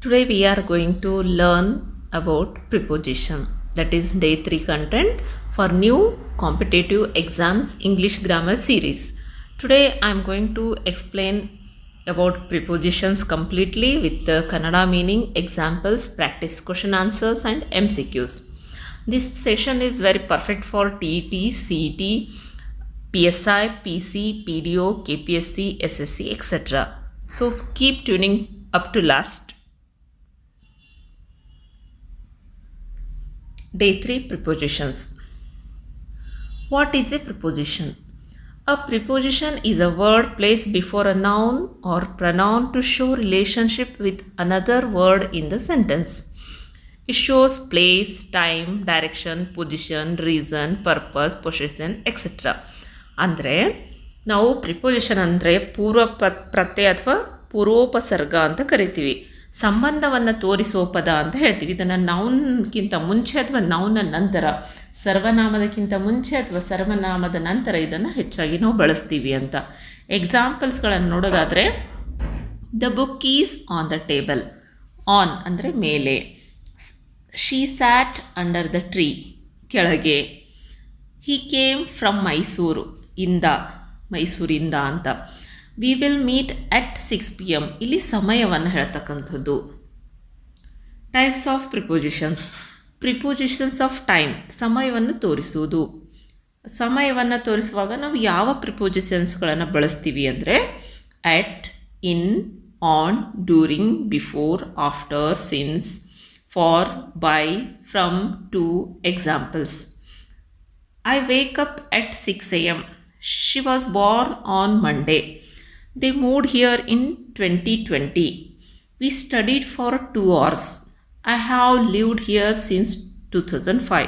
Today we are going to learn about preposition, that is day 3 content for new competitive exams English grammar series. Today I am going to explain about prepositions completely with the Kannada meaning, examples, practice question answers and MCQs. This session is very perfect for TET, CET, PSI, PC, PDO, KPSC, SSC, etc. So keep tuning up to last. Day 3 prepositions. What is a preposition? A preposition is a word placed before a noun or pronoun to show relationship with another word in the sentence. It shows place, time, direction, position, reason, purpose, possession, etc. ಅಂದರೆ ನಾವು preposition ಅಂದರೆ ಪೂರ್ವ ಪ್ರತ್ಯಯ ಅಥವಾ ಪೂರ್ವೋಪಸರ್ಗ ಅಂತ ಕರಿತೀವಿ. ಸಂಬಂಧವನ್ನು ತೋರಿಸುವ ಪದ ಅಂತ ಹೇಳ್ತೀವಿ. ಇದನ್ನು ನೌನ್ಗಿಂತ ಮುಂಚೆ ಅಥವಾ ನೌನ ನಂತರ, ಸರ್ವನಾಮದಕ್ಕಿಂತ ಮುಂಚೆ ಅಥವಾ ಸರ್ವನಾಮದ ನಂತರ ಇದನ್ನು ಹೆಚ್ಚಾಗಿ ನಾವು ಬಳಸ್ತೀವಿ ಅಂತ. ಎಕ್ಸಾಂಪಲ್ಸ್ಗಳನ್ನು ನೋಡೋದಾದರೆ, the book is on the table. On ಅಂದರೆ ಮೇಲೆ. She sat under the tree, ಕೆಳಗೆ. ಹಿ ಕೇಮ್ ಫ್ರಮ್ ಮೈಸೂರು, ಇಂದ, ಮೈಸೂರಿಂದ ಅಂತ. We will meet at 6 PM, ಇಲ್ಲಿ ಸಮಯವನ್ನು ಹೇಳ್ತಕ್ಕಂಥದ್ದು. Types of prepositions. Prepositions of time, ಸಮಯವನ್ನು ತೋರಿಸುವುದು. ಸಮಯವನ್ನು ತೋರಿಸುವಾಗ ನಾವು ಯಾವ ಪ್ರಿಪೋಸಿಷನ್ಸ್ಗಳನ್ನು ಬಳಸ್ತೀವಿ ಅಂದರೆ at, in, on, during, before, after, since, for, by, from, to. Examples: I wake up at 6 AM. She was born on Monday. They moved here in 2020. We studied for 2 hours. I have lived here since 2005.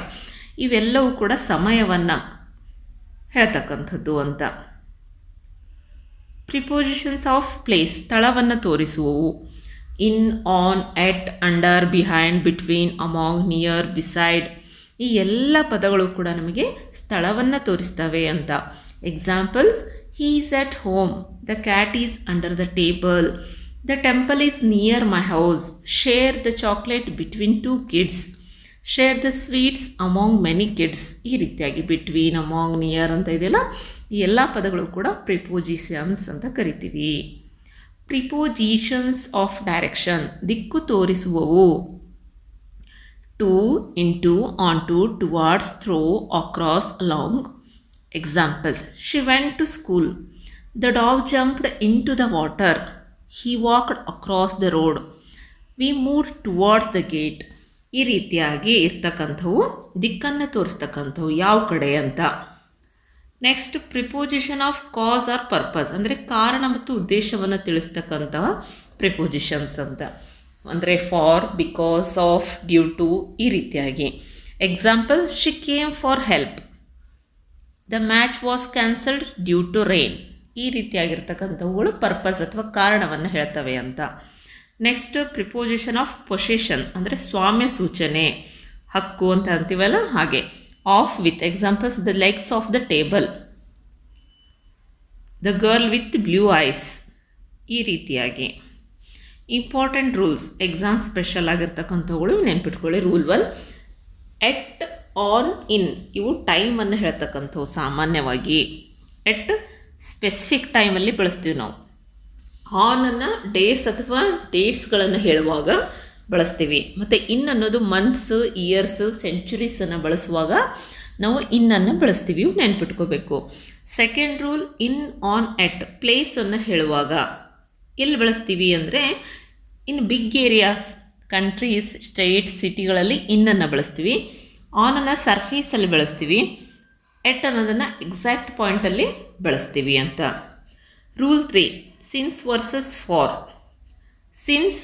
ಇವೆಲ್ಲವೂ ಕೂಡ ಸಮಯವನ್ನು ಹೇಳ್ತಕ್ಕಂಥದ್ದು ಅಂತ. Prepositions of place, ಸ್ಥಳವನ್ನು ತೋರಿಸುವವು. In, on, at, under, behind, between, among, near, beside. ಈ ಎಲ್ಲ ಪದಗಳು ಕೂಡ ನಮಗೆ ಸ್ಥಳವನ್ನು ತೋರಿಸ್ತವೆ ಅಂತ. Examples: he is at home. The cat is under the table. The temple is near my house. Share the chocolate between 2 kids. Share the sweets among many kids. ಈ ರೀತಿಯಾಗಿ ಬಿಟ್ವೀನ್, ಅಮಾಂಗ್, ನಿಯರ್ ಅಂತ ಇದೆಯಲ್ಲ, ಈ ಎಲ್ಲ ಪದಗಳು ಕೂಡ prepositions ಅಂತ ಕರಿತೀವಿ. ಪ್ರಿಪೋಸಿಷನ್ಸ್ ಆಫ್ ಡೈರೆಕ್ಷನ್, ದಿಕ್ಕು ತೋರಿಸುವವು. To, into, onto, towards, through, across, along. Examples: she went to school. The dog jumped into the water. He walked across the road. We moved towards the gate. ಈ ರೀತಿಯಾಗಿ ಇರ್ತಕ್ಕಂಥವು ದಿಕ್ಕನ್ನು ತೋರಿಸ್ತಕ್ಕಂಥವು ಯಾವ ಕಡೆ ಅಂತ. Next, preposition of cause or purpose, ಅಂದರೆ ಕಾರಣ ಮತ್ತು ಉದ್ದೇಶವನ್ನು ತಿಳಿಸ್ತಕ್ಕಂತಹ ಪ್ರಿಪೋಸಿಷನ್ಸ್ ಅಂತ. ಅಂದರೆ for, because, of, due to, ಈ ರೀತಿಯಾಗಿ. Example: she came for help. The match was cancelled due to rain. ಈ ರೀತಿಯಾಗಿರ್ತಕ್ಕಂಥವುಗಳು ಪರ್ಪಸ್ ಅಥವಾ ಕಾರಣವನ್ನು ಹೇಳ್ತವೆ ಅಂತ. ನೆಕ್ಸ್ಟ್, ಪ್ರಿಪೋಸಿಷನ್ ಆಫ್ ಪೊಸೆಷನ್, ಅಂದರೆ ಸ್ವಾಮ್ಯ ಸೂಚನೆ, ಹಕ್ಕು ಅಂತ ಅಂತೀವಲ್ಲ ಹಾಗೆ. Of with. Examples: the legs of the table. The girl with blue eyes. ಈ ರೀತಿಯಾಗಿ. ಇಂಪಾರ್ಟೆಂಟ್ ರೂಲ್ಸ್, ಎಕ್ಸಾಮ್ ಸ್ಪೆಷಲ್ ಆಗಿರ್ತಕ್ಕಂಥವುಗಳು ನೆನ್ಪಿಟ್ಕೊಳ್ಳಿ. ರೂಲ್ 1: ಎಟ್, ಆನ್, ಇನ್ ಇವು ಟೈಮನ್ನು ಹೇಳ್ತಕ್ಕಂಥವು ಸಾಮಾನ್ಯವಾಗಿ. ಎಟ್ ಸ್ಪೆಸಿಫಿಕ್ ಟೈಮಲ್ಲಿ ಬಳಸ್ತೀವಿ ನಾವು. ಆನನ್ನು ಡೇಸ್ ಅಥವಾ ಡೇಟ್ಸ್ಗಳನ್ನು ಹೇಳುವಾಗ ಬಳಸ್ತೀವಿ. ಮತ್ತು ಇನ್ ಅನ್ನೋದು ಮಂತ್ಸ್, ಇಯರ್ಸ್, ಸೆಂಚುರೀಸನ್ನು ಬಳಸುವಾಗ ನಾವು ಇನ್ನನ್ನು ಬಳಸ್ತೀವಿ. ಇವು ನೆನ್ಪಿಟ್ಕೋಬೇಕು. ಸೆಕೆಂಡ್ ರೂಲ್: ಇನ್, ಆನ್, ಎಟ್ ಪ್ಲೇಸನ್ನು ಹೇಳುವಾಗ ಎಲ್ಲಿ ಬಳಸ್ತೀವಿ ಅಂದರೆ ಇನ್ ಬಿಗ್ ಏರಿಯಾಸ್, ಕಂಟ್ರೀಸ್, ಸ್ಟೇಟ್ಸ್, ಸಿಟಿಗಳಲ್ಲಿ ಇನ್ನನ್ನು ಬಳಸ್ತೀವಿ. ಆನನ್ನು ಸರ್ಫೇಸಲ್ಲಿ ಬಳಸ್ತೀವಿ. ಎಟ್ ಅನ್ನೋದನ್ನು ಎಕ್ಸಾಕ್ಟ್ ಪಾಯಿಂಟಲ್ಲಿ ಬಳಸ್ತೀವಿ ಅಂತ. Rule 3: since versus for. Since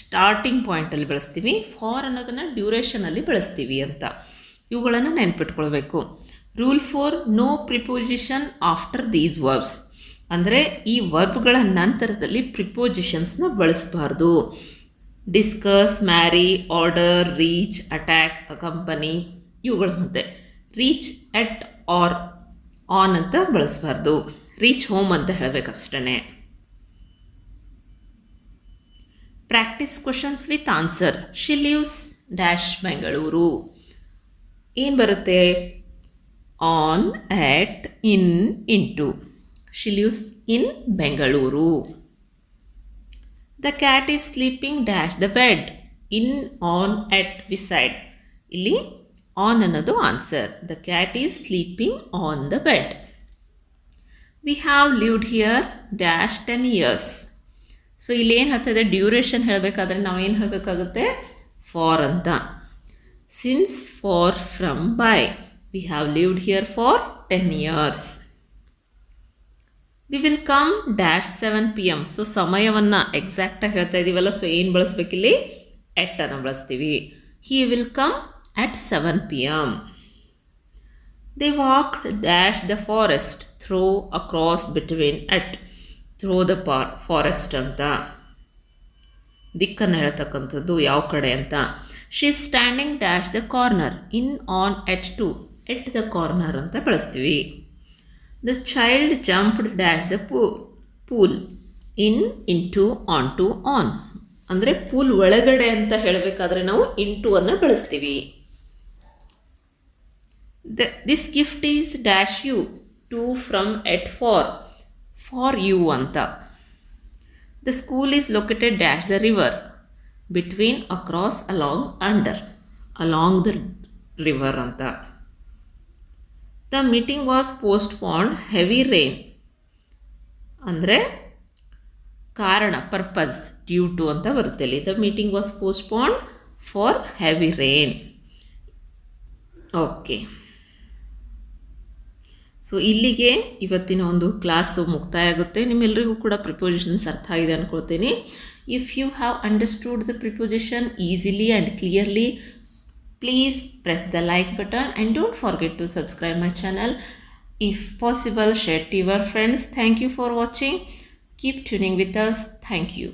starting ಪಾಯಿಂಟಲ್ಲಿ ಬಳಸ್ತೀವಿ. ಫಾರ್ ಅನ್ನೋದನ್ನು ಡ್ಯೂರೇಷನಲ್ಲಿ ಬಳಸ್ತೀವಿ ಅಂತ. ಇವುಗಳನ್ನು ನೆನ್ಪಿಟ್ಕೊಳ್ಬೇಕು. Rule 4: no preposition after these verbs, ಅಂದರೆ ಈ ವರ್ಬ್ಗಳ ನಂತರದಲ್ಲಿ ಪ್ರಿಪೋಸಿಷನ್ಸ್ನ ಬಳಸಬಾರ್ದು. Discuss, marry, order, reach, attack, accompany ಇವುಗಳ ಮಧ್ಯೆ ರೀಚ್, ಎಟ್, ಆರ್, ಆನ್ ಅಂತ ಬಳಸಬಾರ್ದು. ರೀಚ್ ಹೋಮ್ ಅಂತ ಹೇಳಬೇಕಷ್ಟೇ. Practice questions with answer. She lives dash Bengaluru. ಏನು ಬರುತ್ತೆ? On, at, in, into. She lives in Bengaluru. The cat is sleeping dash the bed. In, on, at, beside. ಇಲ್ಲಿ on ಅನ್ನೋದು answer. The cat is sleeping on the bed. We have lived here dash 10 years. So ಇಲ್ಲಿ ಏನು ಹೇಳ್ತದೆ? Duration ಹೇಳಬೇಕಾದ್ರೆ ನಾವು ಏನು ಹೇಳಬೇಕಾಗುತ್ತೆ? For ಅಂತ. Since, for, from, by. We have lived here for 10 years. We will come dash 7 PM. So ಸಮಯವನ್ನು ಎಕ್ಸಾಕ್ಟಾಗಿ ಹೇಳ್ತಾ ಇದ್ದೀವಲ್ಲ, ಸೊ ಏನು ಬಳಸ್ಬೇಕಿಲ್ಲಿ? ಎಟ್ ಅನ್ನು ಬಳಸ್ತೀವಿ. He will come at 7 PM. They walked dash the forest. Throw, across, between, at. Through the forest ಅಂತ. ದಿಕ್ಕನ್ನು ಹೇಳ್ತಕ್ಕಂಥದ್ದು ಯಾವ ಕಡೆ ಅಂತ. She is standing dash the corner. In, on, at, to. At the corner ಅಂತ ಬಳಸ್ತೀವಿ. The child jumped dash the pool. In, into, on to, on. ಅಂದರೆ pool ಒಳಗಡೆ ಅಂತ ಹೇಳಬೇಕಾದ್ರೆ ನಾವು ಇಂಟು ಅನ್ನು ಬಳಸ್ತೀವಿ. This gift is dash you. To, from, at, for you ಅಂತ. The school is located dash the river. Between, across, along, under. Along the river ಅಂತ. The meeting was postponed heavy rain. ಅಂದರೆ ಕಾರಣ, purpose, due to ಅಂತ ಬರುತ್ತೆ ಇಲ್ಲಿ. The meeting was postponed for heavy rain. Okay, so ಇಲ್ಲಿಗೆ ಇವತ್ತಿನ ಒಂದು class ಮುಕ್ತಾಯ ಆಗುತ್ತೆ. ನಿಮ್ಮೆಲ್ಲರಿಗೂ ಕೂಡ ಪ್ರಿಪೋಸಿಷನ್ಸ್ ಅರ್ಥ ಆಗಿದೆ ಅಂದ್ಕೊಳ್ತೀನಿ. If you have understood the preposition easily and clearly, please press the like button and don't forget to subscribe my channel. If possible, share to your friends. Thank you for watching. Keep tuning with us. Thank you.